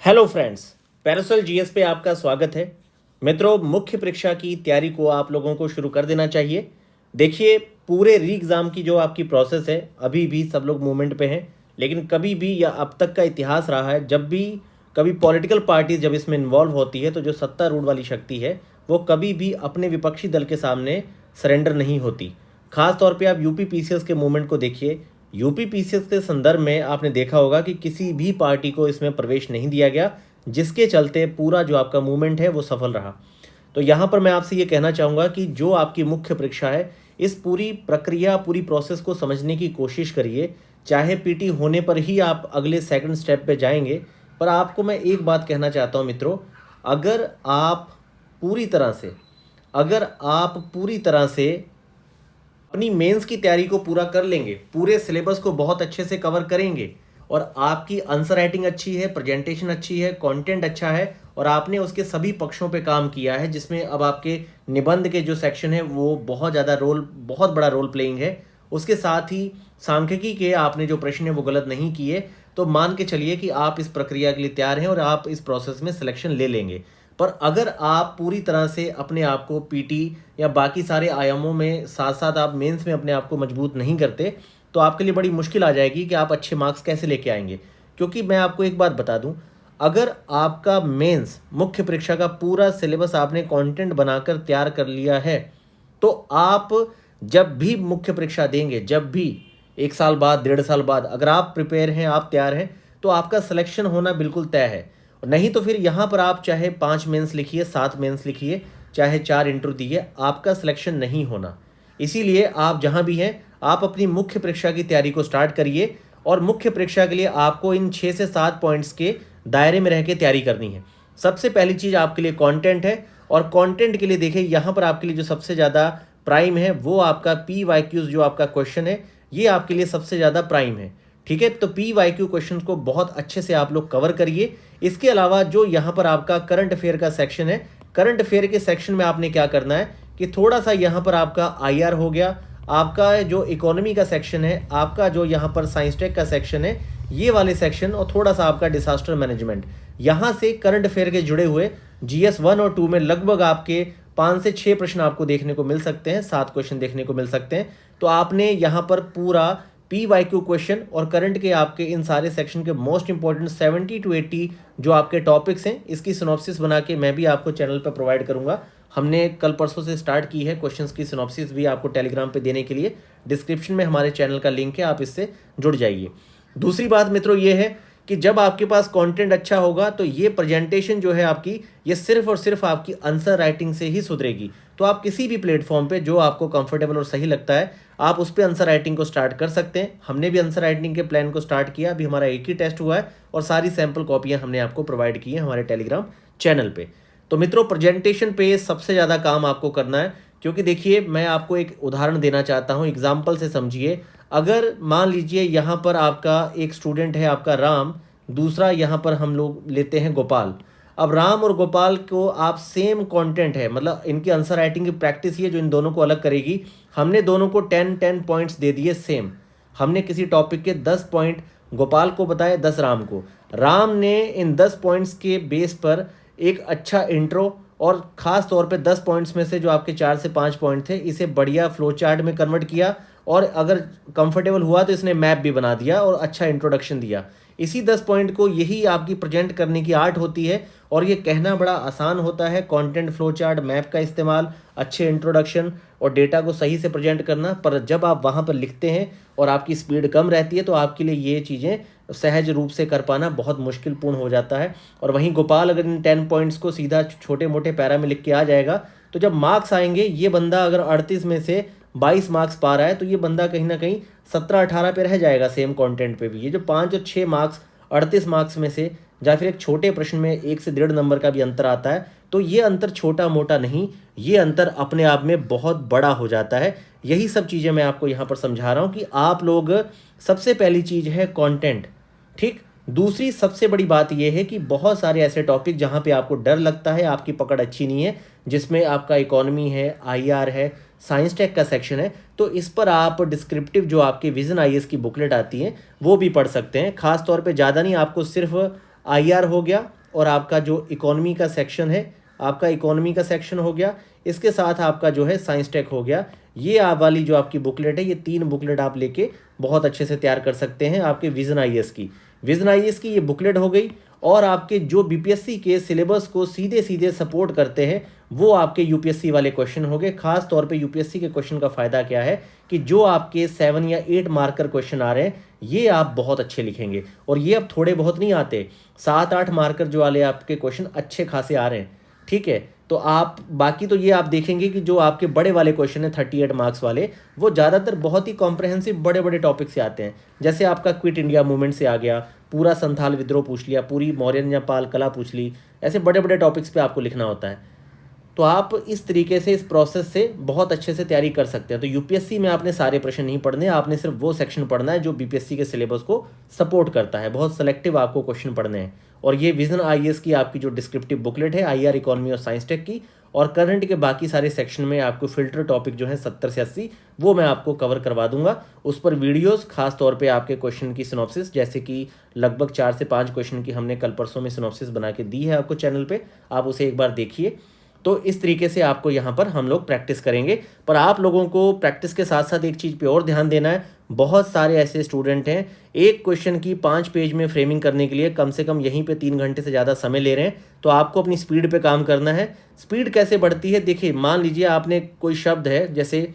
Hello friends, parasol GS पे आपका स्वागत है। मित्रों, मुख्य परीक्षा की तैयारी को आप लोगों को शुरू कर देना चाहिए। देखिए, पूरे री एग्ज़ाम की जो आपकी प्रोसेस है, अभी भी सब लोग मूवमेंट पे हैं। लेकिन कभी भी या अब तक का इतिहास रहा है, जब भी कभी पॉलिटिकल पार्टीज जब इसमें इन्वॉल्व होती है तो जो सत्तारूढ़ वाली शक्ति है वो कभी भी अपने विपक्षी दल के सामने सरेंडर नहीं होती। खास तौर पे आप यूपी पीसीएस के मूवमेंट को देखिए। यूपी पीसीएस के संदर्भ में आपने देखा होगा कि किसी भी पार्टी को इसमें प्रवेश नहीं दिया गया, जिसके चलते पूरा जो आपका मूवमेंट है वो सफल रहा। तो यहाँ पर मैं आपसे ये कहना चाहूँगा कि जो आपकी मुख्य परीक्षा है, इस पूरी प्रक्रिया पूरी प्रोसेस को समझने की कोशिश करिए। चाहे पीटी होने पर ही आप अगले सेकंड स्टेप पे जाएंगे, पर आपको मैं एक बात कहना चाहता हूँ मित्रों, अगर आप पूरी तरह से अगर आप पूरी तरह से अपनी मेंस की तैयारी को पूरा कर लेंगे, पूरे सिलेबस को बहुत अच्छे से कवर करेंगे और आपकी आंसर राइटिंग अच्छी है, प्रेजेंटेशन अच्छी है, कंटेंट अच्छा है और आपने उसके सभी पक्षों पे काम किया है, जिसमें अब आपके निबंध के जो सेक्शन है वो बहुत बड़ा रोल प्लेइंग है। उसके साथ ही सांख्यिकी के आपने जो प्रश्न है वो गलत नहीं किए, तो मान के चलिए कि आप इस प्रक्रिया के लिए तैयार हैं और आप इस प्रोसेस में सिलेक्शन ले लेंगे। पर अगर आप पूरी तरह से अपने आप को पीटी या बाकी सारे आयामों में साथ साथ आप मेंस में अपने आप को मजबूत नहीं करते, तो आपके लिए बड़ी मुश्किल आ जाएगी कि आप अच्छे मार्क्स कैसे लेके आएंगे। क्योंकि मैं आपको एक बात बता दूं, अगर आपका मेंस मुख्य परीक्षा का पूरा सिलेबस आपने कंटेंट बनाकर तैयार कर लिया है, तो आप जब भी मुख्य परीक्षा देंगे, जब भी 1 साल बाद 1.5 साल बाद अगर आप प्रिपेयर हैं, आप तैयार हैं, तो आपका सिलेक्शन होना बिल्कुल तय है। नहीं तो फिर यहाँ पर आप चाहे 5 मेंस लिखिए, 7 मेंस लिखिए, चाहे 4 इंटरव्यू दिए, आपका सिलेक्शन नहीं होना। इसीलिए आप जहाँ भी हैं, आप अपनी मुख्य परीक्षा की तैयारी को स्टार्ट करिए और मुख्य परीक्षा के लिए आपको इन 6 से 7 पॉइंट्स के दायरे में रह के तैयारी करनी है। सबसे पहली चीज़ आपके लिए कंटेंट है और कंटेंट के लिए देखिए, यहाँ पर आपके लिए जो सबसे ज़्यादा प्राइम है वो आपका पी वाई क्यूज़ जो आपका क्वेश्चन है, ये आपके लिए सबसे ज़्यादा प्राइम है। ठीक है, तो पी वाई क्यू क्वेश्चन को बहुत अच्छे से आप लोग कवर करिए। इसके अलावा जो यहाँ पर आपका करंट अफेयर का सेक्शन है, करंट अफेयर के सेक्शन में आपने क्या करना है कि थोड़ा सा यहाँ पर आपका आईआर हो गया, आपका जो इकोनॉमी का सेक्शन है, आपका जो यहाँ पर साइंस टेक का सेक्शन है, ये वाले सेक्शन और थोड़ा सा आपका डिसास्टर मैनेजमेंट, यहाँ से करंट अफेयर के जुड़े हुए जीएस 1 और 2 में लगभग आपके 5 से 6 प्रश्न आपको देखने को मिल सकते हैं, 7 क्वेश्चन देखने को मिल सकते हैं। तो आपने यहाँ पर पूरा पी वाई क्यू क्वेश्चन और करंट के आपके इन सारे सेक्शन के मोस्ट इंपॉर्टेंट 70 to 80 जो आपके टॉपिक्स हैं, इसकी सिनॉप्सिस बना के मैं भी आपको चैनल पर प्रोवाइड करूंगा। हमने कल परसों से स्टार्ट की है क्वेश्चंस की सिनॉप्सिस भी आपको टेलीग्राम पे देने के लिए। डिस्क्रिप्शन में हमारे चैनल का लिंक है, आप इससे जुड़ जाइए। दूसरी बात मित्रों ये है कि जब आपके पास कंटेंट अच्छा होगा तो ये प्रेजेंटेशन जो है आपकी, ये सिर्फ और सिर्फ आपकी आंसर राइटिंग से ही सुधरेगी। तो आप किसी भी प्लेटफॉर्म पे जो आपको कंफर्टेबल और सही लगता है, आप उस पर आंसर राइटिंग को स्टार्ट कर सकते हैं। हमने भी आंसर राइटिंग के प्लान को स्टार्ट किया, अभी हमारा एक ही टेस्ट हुआ है और सारी सैम्पल कॉपियाँ हमने आपको प्रोवाइड की है हमारे टेलीग्राम चैनल पर। तो मित्रों, प्रेजेंटेशन पे सबसे ज़्यादा काम आपको करना है। क्योंकि देखिए, मैं आपको एक उदाहरण देना चाहता हूँ, एग्जाम्पल से समझिए। अगर मान लीजिए यहाँ पर आपका एक स्टूडेंट है आपका राम, दूसरा यहाँ पर हम लोग लेते हैं गोपाल। अब राम और गोपाल को आप सेम कंटेंट है, मतलब इनकी आंसर राइटिंग की प्रैक्टिस ही है जो इन दोनों को अलग करेगी। हमने दोनों को 10-10 पॉइंट्स दे दिए सेम। हमने किसी टॉपिक के 10 पॉइंट गोपाल को बताए, 10 राम को। राम ने इन 10 पॉइंट्स के बेस पर एक अच्छा इंट्रो और ख़ास तौर पे 10 पॉइंट्स में से जो आपके 4 से 5 पॉइंट थे, इसे बढ़िया फ्लो चार्ट में कन्वर्ट किया और अगर कंफर्टेबल हुआ तो इसने मैप भी बना दिया और अच्छा इंट्रोडक्शन दिया। इसी 10 पॉइंट को, यही आपकी प्रेजेंट करने की आर्ट होती है और ये कहना बड़ा आसान होता है। कंटेंट, फ्लो चार्ट, मैप का इस्तेमाल, अच्छे इंट्रोडक्शन और डेटा को सही से प्रेजेंट करना। पर जब आप वहाँ पर लिखते हैं और आपकी स्पीड कम रहती है तो आपके लिए ये चीज़ें सहज रूप से कर पाना बहुत मुश्किलपूर्ण हो जाता है। और वहीं गोपाल अगर इन 10 पॉइंट्स को सीधा छोटे मोटे पैरा में लिख के आ जाएगा, तो जब मार्क्स आएंगे, ये बंदा अगर 38 में से 22 मार्क्स पा रहा है तो ये बंदा कहीं ना कहीं 17-18 पे रह जाएगा सेम कंटेंट पे भी। ये जो 5 और 6 मार्क्स 38 मार्क्स में से, या फिर एक छोटे प्रश्न में 1 से 1.5 नंबर का भी अंतर आता है, तो ये अंतर छोटा मोटा नहीं, ये अंतर अपने आप में बहुत बड़ा हो जाता है। यही सब चीज़ें मैं आपको यहाँ पर समझा रहा हूँ कि आप लोग, सबसे पहली चीज़ है कंटेंट, ठीक। दूसरी सबसे बड़ी बात यह है कि बहुत सारे ऐसे टॉपिक जहाँ पे आपको डर लगता है, आपकी पकड़ अच्छी नहीं है, जिसमें आपका इकोनॉमी है, आईआर है, साइंस टेक का सेक्शन है, तो इस पर आप डिस्क्रिप्टिव जो आपके विजन आईएएस की बुकलेट आती है वो भी पढ़ सकते हैं। खास तौर पे ज़्यादा नहीं, आपको सिर्फ आईआर हो गया, और आपका जो इकोनॉमी का सेक्शन है, आपका इकोनॉमी का सेक्शन हो गया, इसके साथ आपका जो है साइंस टेक हो गया। ये आप वाली जो आपकी बुकलेट है, ये 3 बुकलेट आप लेके बहुत अच्छे से तैयार कर सकते हैं आपके विजन आईएएस की। विजन आईएएस की ये बुकलेट हो गई, और आपके जो बीपीएससी के सिलेबस को सीधे सीधे सपोर्ट करते हैं वो आपके यूपीएससी वाले क्वेश्चन हो गए। खास तौर पे यूपीएससी के क्वेश्चन का फ़ायदा क्या है कि जो आपके 7 या 8 मार्कर क्वेश्चन आ रहे हैं ये आप बहुत अच्छे लिखेंगे, और ये अब थोड़े बहुत नहीं आते, 7-8 मार्कर जो वाले आपके क्वेश्चन अच्छे खासे आ रहे हैं। ठीक है, तो आप बाकी तो ये आप देखेंगे कि जो आपके बड़े वाले क्वेश्चन है 38 मार्क्स वाले, वो ज़्यादातर बहुत ही कॉम्प्रहेंसिव बड़े बड़े टॉपिक से आते हैं। जैसे आपका क्विट इंडिया मूवमेंट से आ गया, पूरा संथाल विद्रोह पूछ लिया, पूरी मौर्यन या पाल कला पूछ ली, ऐसे बड़े बड़े टॉपिक्स पे आपको लिखना होता है। तो आप इस तरीके से इस प्रोसेस से बहुत अच्छे से तैयारी कर सकते हैं। तो यूपीएससी में आपने सारे प्रश्न नहीं पढ़ने, आपने सिर्फ वो सेक्शन पढ़ना है जो बीपीएससी के सिलेबस को सपोर्ट करता है। बहुत सेलेक्टिव आपको क्वेश्चन पढ़ने हैं। और ये विजन आईएएस की आपकी जो डिस्क्रिप्टिव बुकलेट है आईआर इकोनॉमी और साइंस टेक की, और करंट के बाकी सारे सेक्शन में आपको फिल्टर टॉपिक जो है 70 से 80 वो मैं आपको कवर करवा दूंगा। उस पर वीडियोस खास तौर पे आपके क्वेश्चन की सिनॉप्सिस, जैसे कि लगभग 4 से 5 क्वेश्चन की हमने कल परसों में सिनॉप्सिस बना के दी है आपको चैनल पे, आप उसे एक बार देखिए। तो इस तरीके से आपको यहाँ पर हम लोग प्रैक्टिस करेंगे। पर आप लोगों को प्रैक्टिस के साथ साथ एक चीज़ पे और ध्यान देना है। बहुत सारे ऐसे स्टूडेंट हैं एक क्वेश्चन की 5 पेज में फ्रेमिंग करने के लिए कम से कम यहीं पे 3 घंटे से ज़्यादा समय ले रहे हैं। तो आपको अपनी स्पीड पे काम करना है। स्पीड कैसे बढ़ती है, देखिए मान लीजिए आपने कोई शब्द है, जैसे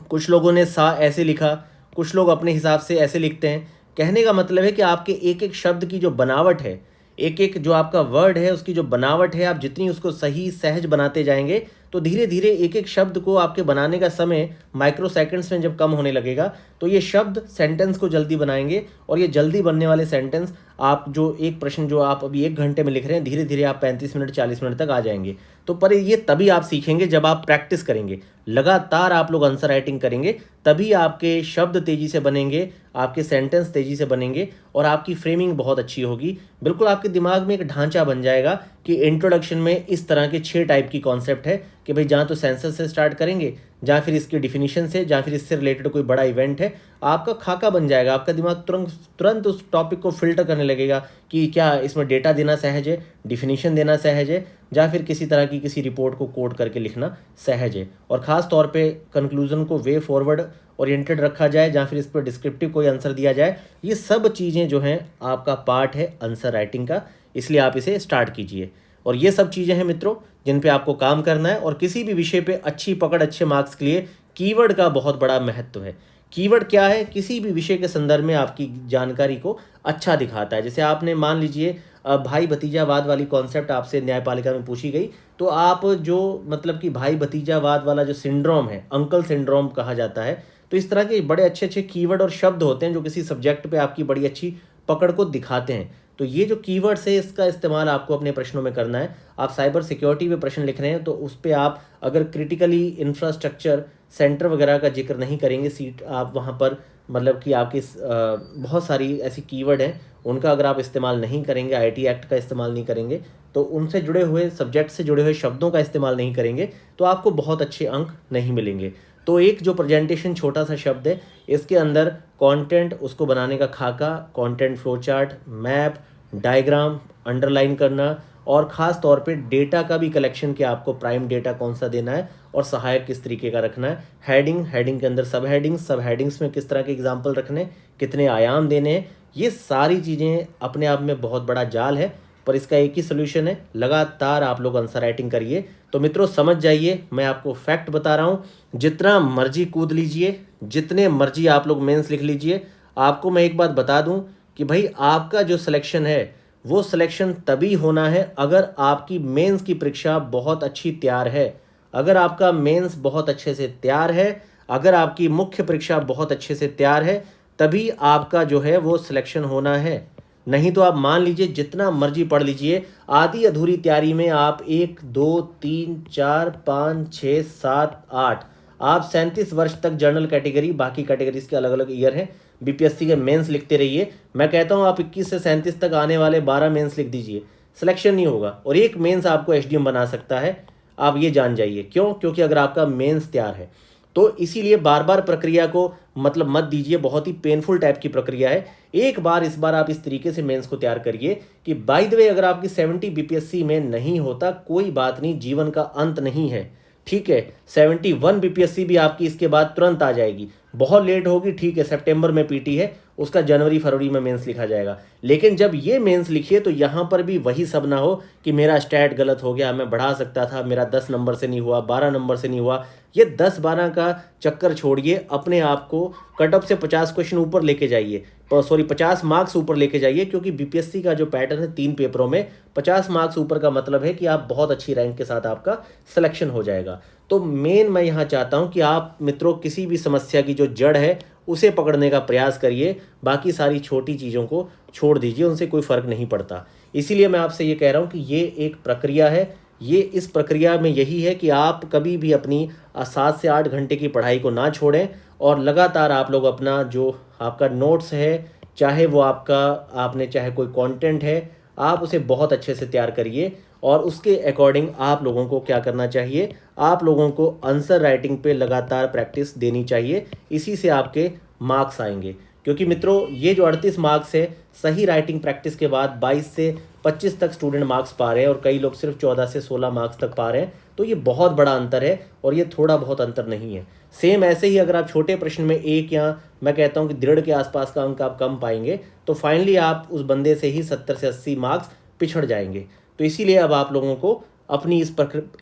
कुछ लोगों ने सा ऐसे लिखा, कुछ लोग अपने हिसाब से ऐसे लिखते हैं। कहने का मतलब है कि आपके एक एक शब्द की जो बनावट है, एक एक जो आपका वर्ड है उसकी जो बनावट है, आप जितनी उसको सही सहज बनाते जाएंगे तो धीरे धीरे एक एक शब्द को आपके बनाने का समय माइक्रो सेकंड्स में जब कम होने लगेगा तो ये शब्द सेंटेंस को जल्दी बनाएंगे। और ये जल्दी बनने वाले सेंटेंस, आप जो एक प्रश्न जो आप अभी 1 घंटे में लिख रहे हैं, धीरे धीरे आप 35 मिनट 40 मिनट तक आ जाएंगे। तो पर ये तभी आप सीखेंगे जब आप प्रैक्टिस करेंगे, लगातार आप लोग आंसर राइटिंग करेंगे, तभी आपके शब्द तेज़ी से बनेंगे, आपके सेंटेंस तेज़ी से बनेंगे और आपकी फ्रेमिंग बहुत अच्छी होगी। बिल्कुल आपके दिमाग में एक ढांचा बन जाएगा कि इंट्रोडक्शन में इस तरह के 6 टाइप की कॉन्सेप्ट है कि भाई जहाँ तो सेंसस से स्टार्ट करेंगे, जहाँ फिर इसकी डिफिनीशन से, जहाँ फिर इससे रिलेटेड कोई बड़ा इवेंट है, आपका खाका बन जाएगा। आपका दिमाग तुरंत उस टॉपिक को फिल्टर करने लगेगा कि क्या इसमें डेटा देना सहज है, डिफिनीशन देना सहज है, या फिर किसी तरह की किसी रिपोर्ट को कोड करके लिखना सहज है। और ख़ास तौर पे कंक्लूजन को वे फॉरवर्ड ओरिएंटेड रखा जाए, जहाँ फिर इस पर डिस्क्रिप्टिव कोई आंसर दिया जाए। ये सब चीज़ें जो हैं आपका पार्ट है आंसर राइटिंग का, इसलिए आप इसे स्टार्ट कीजिए। और ये सब चीज़ें हैं मित्रों जिन पे आपको काम करना है। और किसी भी विषय पे अच्छी पकड़, अच्छे मार्क्स के लिए कीवर्ड का बहुत बड़ा महत्व है। कीवर्ड क्या है, किसी भी विषय के संदर्भ में आपकी जानकारी को अच्छा दिखाता है। जैसे आपने मान लीजिए भाई भतीजावाद वाली कॉन्सेप्ट आपसे न्यायपालिका में पूछी गई, तो आप जो मतलब कि भाई भतीजावाद वाला जो सिंड्रोम है, अंकल सिंड्रोम कहा जाता है, तो इस तरह के बड़े अच्छे अच्छे कीवर्ड और शब्द होते हैं जो किसी सब्जेक्ट पे आपकी बड़ी अच्छी पकड़ को दिखाते हैं। तो ये जो कीवर्ड्स है इसका इस्तेमाल आपको अपने प्रश्नों में करना है। आप साइबर सिक्योरिटी पे प्रश्न लिख रहे हैं तो उस पर आप अगर क्रिटिकली इंफ्रास्ट्रक्चर सेंटर वगैरह का जिक्र नहीं करेंगे, सीट आप वहाँ पर मतलब कि आपकी बहुत सारी ऐसी कीवर्ड हैं उनका अगर आप इस्तेमाल नहीं करेंगे, आईटी एक्ट का इस्तेमाल नहीं करेंगे, तो उनसे जुड़े हुए सब्जेक्ट से जुड़े हुए शब्दों का इस्तेमाल नहीं करेंगे, तो आपको बहुत अच्छे अंक नहीं मिलेंगे। तो एक जो प्रेजेंटेशन छोटा सा शब्द है, इसके अंदर कंटेंट, उसको बनाने का खाका, content flow chart, map, diagram, underline करना, और ख़ास तौर पे डेटा का भी कलेक्शन कि आपको प्राइम डेटा कौन सा देना है और सहायक किस तरीके का रखना है, हेडिंग के अंदर सब हेडिंग्स में किस तरह के एग्जाम्पल रखने, कितने आयाम देने हैं, ये सारी चीज़ें अपने आप में बहुत बड़ा जाल है। पर इसका एक ही सोल्यूशन है, लगातार आप लोग आंसर राइटिंग करिए। तो मित्रों समझ जाइए, मैं आपको फैक्ट बता रहा हूँ, जितना मर्जी कूद लीजिए, जितने मर्जी आप लोग मेंस लिख लीजिए, आपको मैं एक बात बता दूँ कि भाई आपका जो सिलेक्शन है वो सिलेक्शन तभी होना है अगर आपकी मेंस की परीक्षा बहुत अच्छी तैयार है। अगर आपका मेंस बहुत अच्छे से तैयार है, अगर आपकी मुख्य परीक्षा बहुत अच्छे से तैयार है, तभी आपका जो है वो सिलेक्शन होना है। नहीं तो आप मान लीजिए जितना मर्जी पढ़ लीजिए, आधी अधूरी तैयारी में आप 1 2 3 4 5 6 7 8 आप 37 वर्ष तक जनरल कैटेगरी, बाकी कैटेगरीज के अलग अलग ईयर हैं, बीपीएससी के मेंस लिखते रहिए। मैं कहता हूं आप 21 से 37 तक आने वाले 12 मेंस लिख दीजिए, सिलेक्शन नहीं होगा। और एक मेंस आपको एसडीएम बना सकता है, आप ये जान जाइए। क्यों? क्योंकि अगर आपका मेंस तैयार है तो इसीलिए बार बार प्रक्रिया को मतलब मत दीजिए, बहुत ही पेनफुल टाइप की प्रक्रिया है। एक बार इस बार आप इस तरीके से मेंस को तैयार करिए कि बाय द वे अगर आपकी 70 बीपीएससी में नहीं होता कोई बात नहीं, जीवन का अंत नहीं है, ठीक है। 71 बीपीएससी भी आपकी इसके बाद तुरंत आ जाएगी, बहुत लेट होगी, ठीक है। सितंबर में पीटी है, उसका जनवरी फरवरी में मेंस लिखा जाएगा। लेकिन जब ये मेंस लिखिए तो यहाँ पर भी वही सब ना हो कि मेरा स्टैट गलत हो गया, मैं बढ़ा सकता था, मेरा 10 नंबर से नहीं हुआ, 12 नंबर से नहीं हुआ। ये 10-12 का चक्कर छोड़िए, अपने आप को कट ऑफ से 50 क्वेश्चन ऊपर लेके जाइए, 50 मार्क्स ऊपर लेके जाइए, क्योंकि बीपीएससी का जो पैटर्न है 3 पेपरों में 50 मार्क्स ऊपर का मतलब है कि आप बहुत अच्छी रैंक के साथ आपका सिलेक्शन हो जाएगा। तो मेन मैं यहाँ चाहता हूँ कि आप मित्रों किसी भी समस्या की जो जड़ है उसे पकड़ने का प्रयास करिए, बाकी सारी छोटी चीज़ों को छोड़ दीजिए, उनसे कोई फ़र्क नहीं पड़ता। इसीलिए मैं आपसे ये कह रहा हूँ कि ये एक प्रक्रिया है, ये इस प्रक्रिया में यही है कि आप कभी भी अपनी 7 से 8 घंटे की पढ़ाई को ना छोड़ें और लगातार आप लोग अपना जो आपका नोट्स है, चाहे वो आपका आपने चाहे कोई कंटेंट है, आप उसे बहुत अच्छे से तैयार करिए और उसके अकॉर्डिंग आप लोगों को क्या करना चाहिए, आप लोगों को आंसर राइटिंग पे लगातार प्रैक्टिस देनी चाहिए। इसी से आपके मार्क्स आएंगे, क्योंकि मित्रों ये जो 38 मार्क्स है सही राइटिंग प्रैक्टिस के बाद 22 से 25 तक स्टूडेंट मार्क्स पा रहे हैं और कई लोग सिर्फ 14 से 16 मार्क्स तक पा रहे हैं। तो ये बहुत बड़ा अंतर है और ये थोड़ा बहुत अंतर नहीं है। सेम ऐसे ही अगर आप छोटे प्रश्न में 1 या मैं कहता हूँ कि 1.5 के आसपास का अंक आप कम पाएंगे तो फाइनली आप उस बंदे से ही 70 से 80 मार्क्स पिछड़ जाएंगे। तो इसीलिए अब आप लोगों को अपनी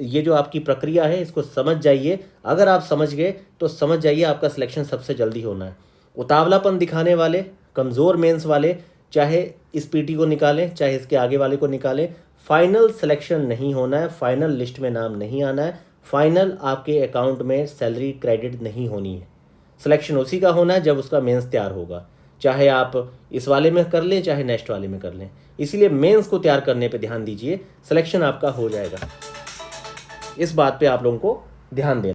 ये जो आपकी प्रक्रिया है इसको समझ जाइए। अगर आप समझ गए तो समझ जाइए आपका सिलेक्शन सबसे जल्दी होना है। उतावलापन दिखाने वाले, कमज़ोर मेंस वाले, चाहे इस पीटी को निकालें चाहे इसके आगे वाले को निकालें, फाइनल सिलेक्शन नहीं होना है, फाइनल लिस्ट में नाम नहीं आना है, फाइनल आपके अकाउंट में सैलरी क्रेडिट नहीं होनी है। सिलेक्शन उसी का होना है जब उसका मेंस तैयार होगा, चाहे आप इस वाले में कर लें चाहे नेक्स्ट वाले में कर लें। इसीलिए मेंस को तैयार करने पे ध्यान दीजिए, सिलेक्शन आपका हो जाएगा। इस बात पे आप लोगों को ध्यान देना।